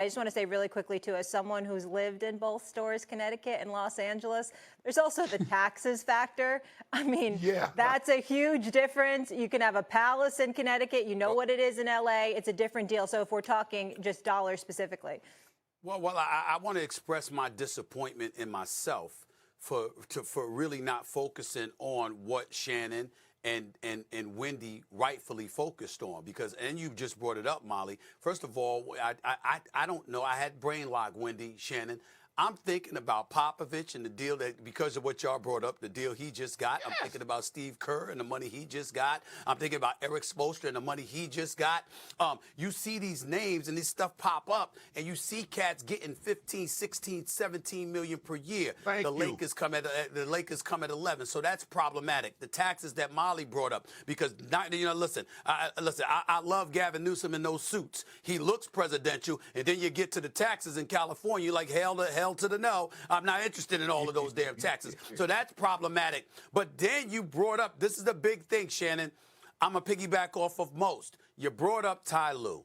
I just want to say really quickly, too, as someone who's lived in both Storrs, Connecticut and Los Angeles, there's also the taxes factor. I mean, that's a huge difference. You can have a palace in Connecticut. You know what it is in L.A. It's a different deal. So if we're talking just dollars specifically. Well, I want to express my disappointment in myself for really not focusing on what Shannon and Wendy rightfully focused on, because, and you just brought it up, Molly. First of all, I don't know. I had brain lock, Wendy, Shannon. I'm thinking about Popovich and the deal that, because of what y'all brought up, the deal he just got. I'm thinking about Steve Kerr and the money he just got. I'm thinking about Eric Spoelstra and the money he just got. You see these names and this stuff pop up, and you see cats getting 15, 16, 17 million per year. The Lakers come at 11, so that's problematic. The taxes that Molly brought up, because listen, I love Gavin Newsom in those suits. He looks presidential, and then you get to the taxes in California, you're like hell to the no. I'm not interested in all of those damn taxes. So that's problematic. But then you brought up, this is the big thing, Shannon. I'm going to piggyback off of most. You brought up Ty Lue.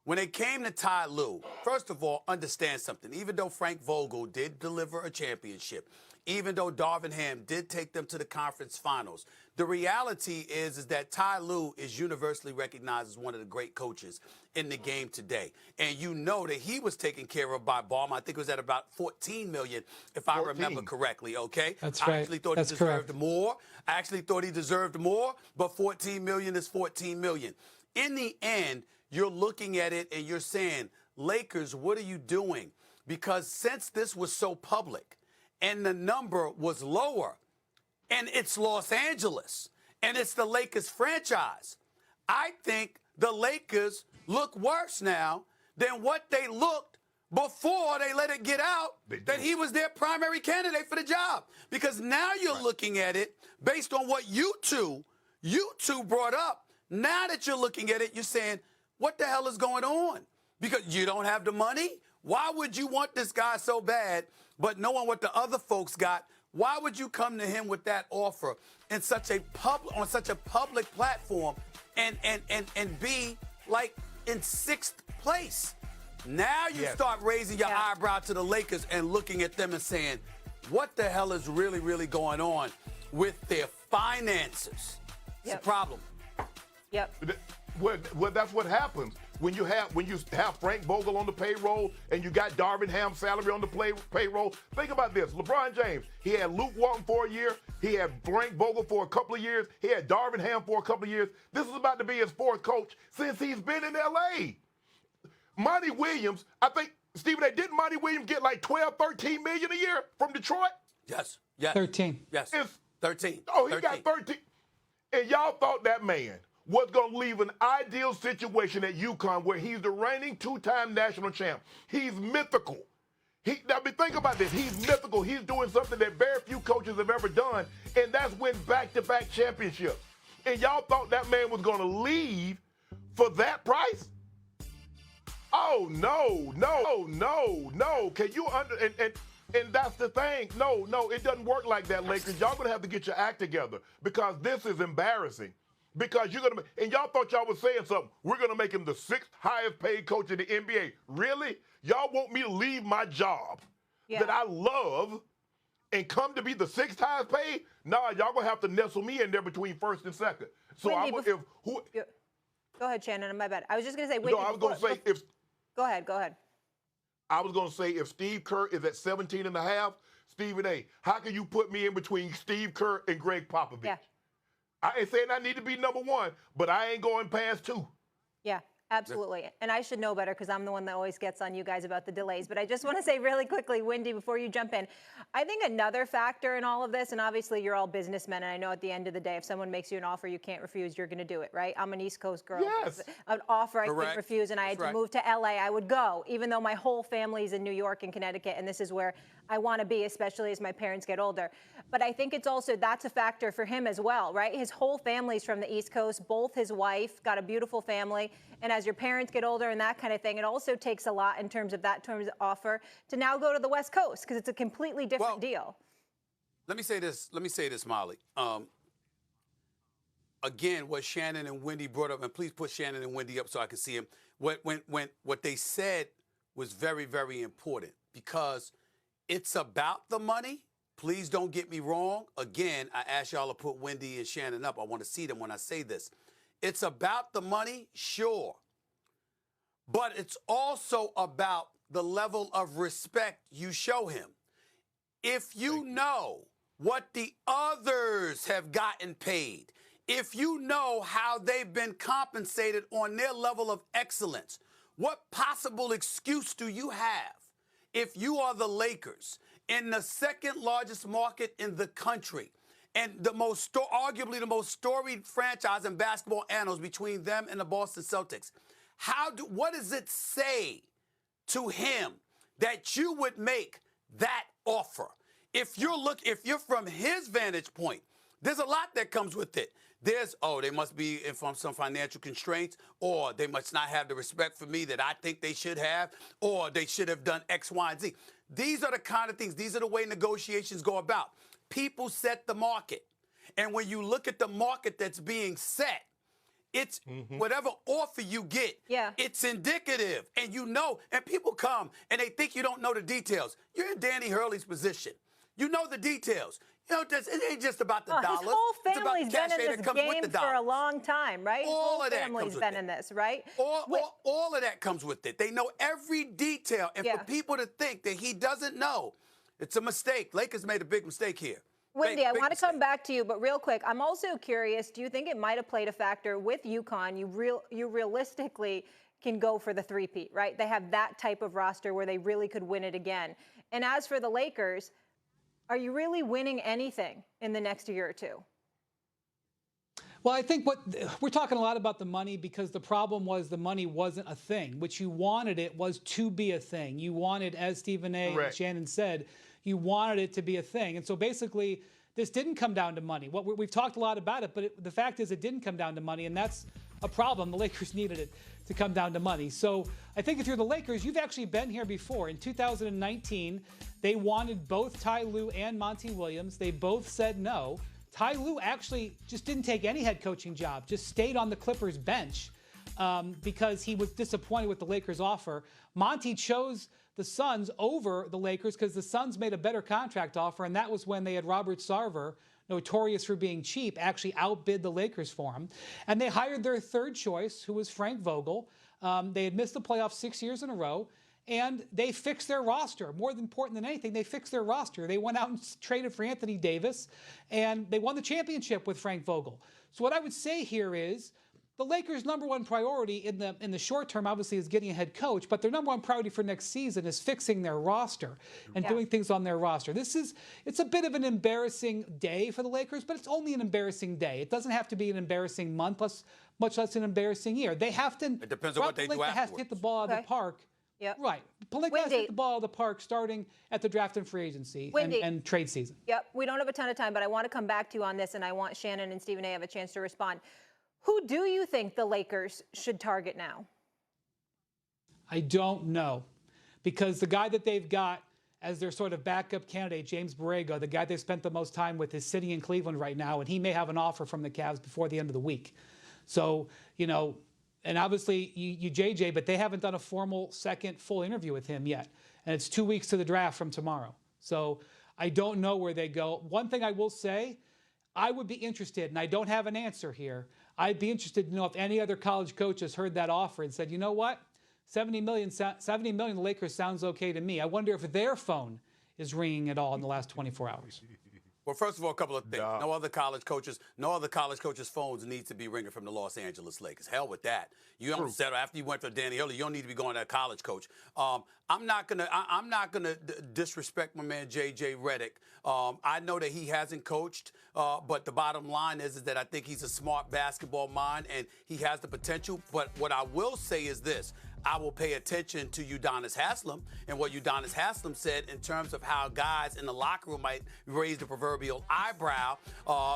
When it came to Ty Lue, first of all, understand something. Even though Frank Vogel did deliver a championship, even though Darvin Ham did take them to the conference finals, the reality is that Ty Lue is universally recognized as one of the great coaches in the game today. And you know that he was taken care of by Ballmer. I think it was at about $14 million, if I remember correctly, okay? That's right. I actually thought he deserved more. I actually thought he deserved more, but $14 million is $14 million. In the end, you're looking at it and you're saying, Lakers, what are you doing? Because since this was so public and the number was lower, and it's Los Angeles, and it's the Lakers franchise, I think the Lakers look worse now than what they looked before they let it get out that he was their primary candidate for the job. Because now you're looking at it based on what you two brought up. Now that you're looking at it, you're saying, what the hell is going on? Because you don't have the money? Why would you want this guy so bad, but knowing what the other folks got? Why would you come to him with that offer in such a on such a public platform and be like in 6th place? Now you start raising your eyebrow to the Lakers and looking at them and saying, what the hell is really, really going on with their finances? It's a problem. Well, that's what happens when you have Frank Vogel on the payroll and you got Darvin Ham's salary on the payroll. Think about this: LeBron James, he had Luke Walton for a year, he had Frank Vogel for a couple of years, he had Darvin Ham for a couple of years. This is about to be his 4th coach since he's been in L.A. Monty Williams, I think, Stephen A., didn't Monty Williams get like 12, 13 million a year from Detroit? Yes. 13. Yes. 13. Oh, he got 13. And y'all thought that man was going to leave an ideal situation at UConn where he's the reigning 2-time national champ. He's mythical. Think about this. He's mythical. He's doing something that very few coaches have ever done, and that's win back-to-back championships. And y'all thought that man was going to leave for that price? Oh, no. Can you and that's the thing. No, it doesn't work like that, Lakers. Y'all going to have to get your act together because this is embarrassing. Because you're going to, and y'all thought y'all was saying something. We're going to make him the 6th highest paid coach in the NBA. Really? Y'all want me to leave my job that I love and come to be the 6th highest paid? Nah, y'all going to have to nestle me in there between 1st and 2nd. So Wendy, go ahead, Shannon. My bad. I was just going to say. Wendy, I was going to say if. Go ahead. I was going to say if Steve Kerr is at 17 and a half, Stephen A., how can you put me in between Steve Kerr and Greg Popovich? Yeah. I ain't saying I need to be number 1, but I ain't going past 2. Yeah, absolutely. And I should know better because I'm the one that always gets on you guys about the delays. But I just want to say really quickly, Wendy, before you jump in, I think another factor in all of this, and obviously you're all businessmen, and I know at the end of the day, if someone makes you an offer you can't refuse, you're going to do it, right? I'm an East Coast girl. Yes. An offer I couldn't refuse, and I had to move to L.A., I would go, even though my whole family's in New York and Connecticut, and this is where I want to be, especially as my parents get older. But I think it's also, that's a factor for him as well, right? His whole family's from the East Coast, both his wife, got a beautiful family. And as your parents get older and that kind of thing, it also takes a lot in terms of offer to now go to the West Coast because it's a completely different deal. Let me say this, Molly. Again, what Shannon and Wendy brought up, and please put Shannon and Wendy up so I can see them. What they said was very, very important because it's about the money. Please don't get me wrong. Again, I ask y'all to put Wendy and Shannon up. I want to see them when I say this. It's about the money, sure. But it's also about the level of respect you show him. If you know what the others have gotten paid, if you know how they've been compensated on their level of excellence, what possible excuse do you have if you are the Lakers in the second largest market in the country and arguably the most storied franchise in basketball annals between them and the Boston Celtics? What does it say to him that you would make that offer? If you're from his vantage point, there's a lot that comes with it. They must be from some financial constraints, or they must not have the respect for me that I think they should have, or they should have done X, Y, and Z. These are the kind of things, these are the way negotiations go about. People set the market. And when you look at the market that's being set, it's whatever offer you get, it's indicative. And and people come and they think you don't know the details. You're in Danny Hurley's position. You know the details. It ain't just about the dollars. His whole family's been in this game for a long time, right? All of that family's been in this, right? All of that comes with it. They know every detail. And for people to think that he doesn't know, it's a mistake. Lakers made a big mistake here. Wendy, I want to come back to you, but real quick, I'm also curious, do you think it might have played a factor with UConn? You realistically can go for the three-peat, right? They have that type of roster where they really could win it again. And as for the Lakers, are you really winning anything in the next year or two? Well, I think we're talking a lot about the money because the problem was the money wasn't a thing. What you wanted it was to be a thing. You wanted, as Stephen A. and Shannon said, you wanted it to be a thing. And so basically, this didn't come down to money. We've talked a lot about it, but the fact is it didn't come down to money, and that's a problem. The Lakers needed it to come down to money. So I think if you're the Lakers, you've actually been here before. In 2019, they wanted both Ty Lue and Monty Williams. They both said no. Ty Lue actually just didn't take any head coaching job, just stayed on the Clippers bench because he was disappointed with the Lakers' offer. Monty chose the Suns over the Lakers because the Suns made a better contract offer, and that was when they had Robert Sarver, notorious for being cheap, actually outbid the Lakers for him. And they hired their third choice, who was Frank Vogel. They had missed the playoffs 6 years in a row, and they fixed their roster. More important than anything, they fixed their roster. They went out and traded for Anthony Davis, and they won the championship with Frank Vogel. So what I would say here is the Lakers' number one priority in the short term, obviously, is getting a head coach, but their number one priority for next season is fixing their roster and doing things on their roster. It's a bit of an embarrassing day for the Lakers, but it's only an embarrassing day. It doesn't have to be an embarrassing month, much less an embarrassing year. They have to. It depends on what they do afterwards. Has to hit the ball out of the park. Yep. Right. Pelinka has to hit the ball out of the park starting at the draft and free agency and trade season. Yep. We don't have a ton of time, but I want to come back to you on this, and I want Shannon and Stephen A. have a chance to respond. Who do you think the Lakers should target now? I don't know, because the guy that they've got as their sort of backup candidate, James Borrego, the guy they've spent the most time with, is sitting in Cleveland right now, and he may have an offer from the Cavs before the end of the week. So, and obviously you JJ, but they haven't done a formal second full interview with him yet. And it's 2 weeks to the draft from tomorrow. So I don't know where they go. One thing I will say, I would be interested, and I don't have an answer here, I'd be interested to know if any other college coaches heard that offer and said, you know what, $70 million the Lakers sounds okay to me. I wonder if their phone is ringing at all in the last 24 hours. Well, first of all, a couple of things. No other college coaches' phones need to be ringing from the Los Angeles Lakers. Hell with that. You don't settle after you went for Danny Hurley. You don't need to be going to a college coach. I'm not gonna disrespect my man JJ Redick. I know that he hasn't coached, but the bottom line is that I think he's a smart basketball mind and he has the potential. But what I will say is this. I will pay attention to Udonis Haslem and what Udonis Haslem said in terms of how guys in the locker room might raise the proverbial eyebrow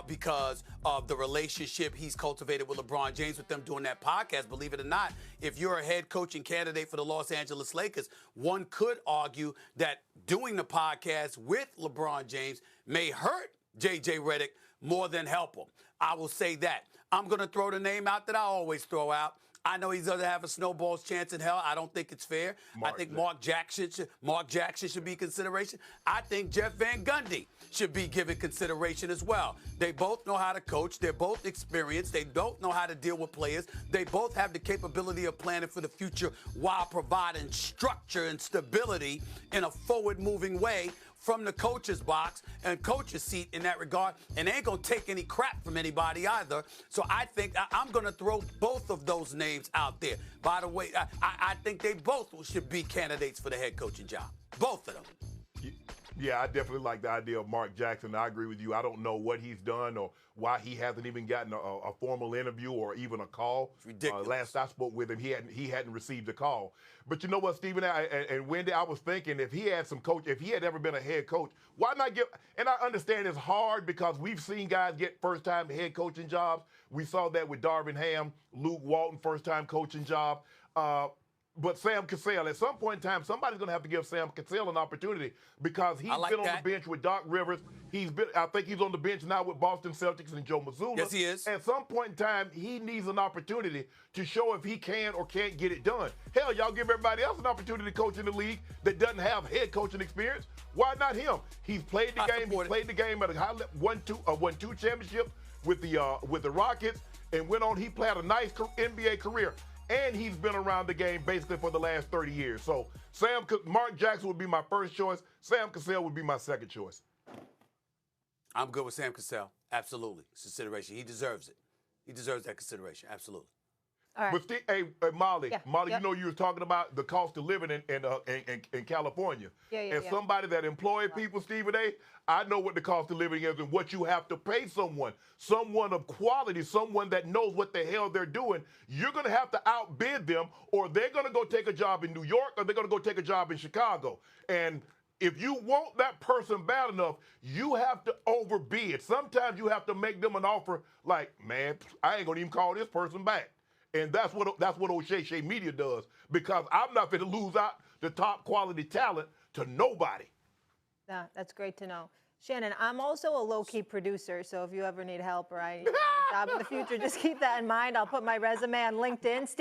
because of the relationship he's cultivated with LeBron James with them doing that podcast. Believe it or not, if you're a head coaching candidate for the Los Angeles Lakers, one could argue that doing the podcast with LeBron James may hurt J.J. Redick more than help him. I will say that. I'm going to throw the name out that I always throw out. I know he doesn't have a snowball's chance in hell. I don't think it's fair. I think Mark Jackson should be consideration. I think Jeff Van Gundy should be given consideration as well. They both know how to coach. They're both experienced. They both know how to deal with players. They both have the capability of planning for the future while providing structure and stability in a forward-moving way from the coach's box and coach's seat in that regard, and they ain't gonna take any crap from anybody either. So I think I'm gonna throw both of those names out there. By the way, I think they both should be candidates for the head coaching job. Both of them. Yeah, I definitely like the idea of Mark Jackson. I agree with you. I don't know what he's done or why he hasn't even gotten a formal interview or even a call. It's ridiculous. Last I spoke with him, he hadn't received a call. But you know what, Stephen and Wendy, I was thinking if he had ever been a head coach, why not give? And I understand it's hard because we've seen guys get first-time head coaching jobs. We saw that with Darvin Ham, Luke Walton, first-time coaching job. But Sam Cassell, at some point in time, somebody's going to have to give Sam Cassell an opportunity because he's been on the bench with Doc Rivers. I think he's on the bench now with Boston Celtics and Joe Mazzulla. Yes, he is. At some point in time, he needs an opportunity to show if he can or can't get it done. Hell, y'all give everybody else an opportunity to coach in the league that doesn't have head coaching experience. Why not him? He's played the game. He played the game at a high level, won two championships with the Rockets, and went on. He played a nice NBA career. And he's been around the game basically for the last 30 years. So Mark Jackson would be my first choice. Sam Cassell would be my second choice. I'm good with Sam Cassell. Absolutely. Consideration. He deserves it. He deserves that consideration. Absolutely. All right. But Molly, Yeah. Molly, Yep. you know you were talking about the cost of living in California. Yeah. Somebody that employed people, Stephen A., I know what the cost of living is and what you have to pay someone of quality, someone that knows what the hell they're doing. You're going to have to outbid them, or they're going to go take a job in New York, or they're going to go take a job in Chicago. And if you want that person bad enough, you have to overbid. Sometimes you have to make them an offer like, man, I ain't going to even call this person back. And that's what O'Shea Media does, because I'm not going to lose out the top quality talent to nobody. Yeah, that's great to know. Shannon, I'm also a low-key producer, so if you ever need help or I need a job in the future, just keep that in mind. I'll put my resume on LinkedIn. Steve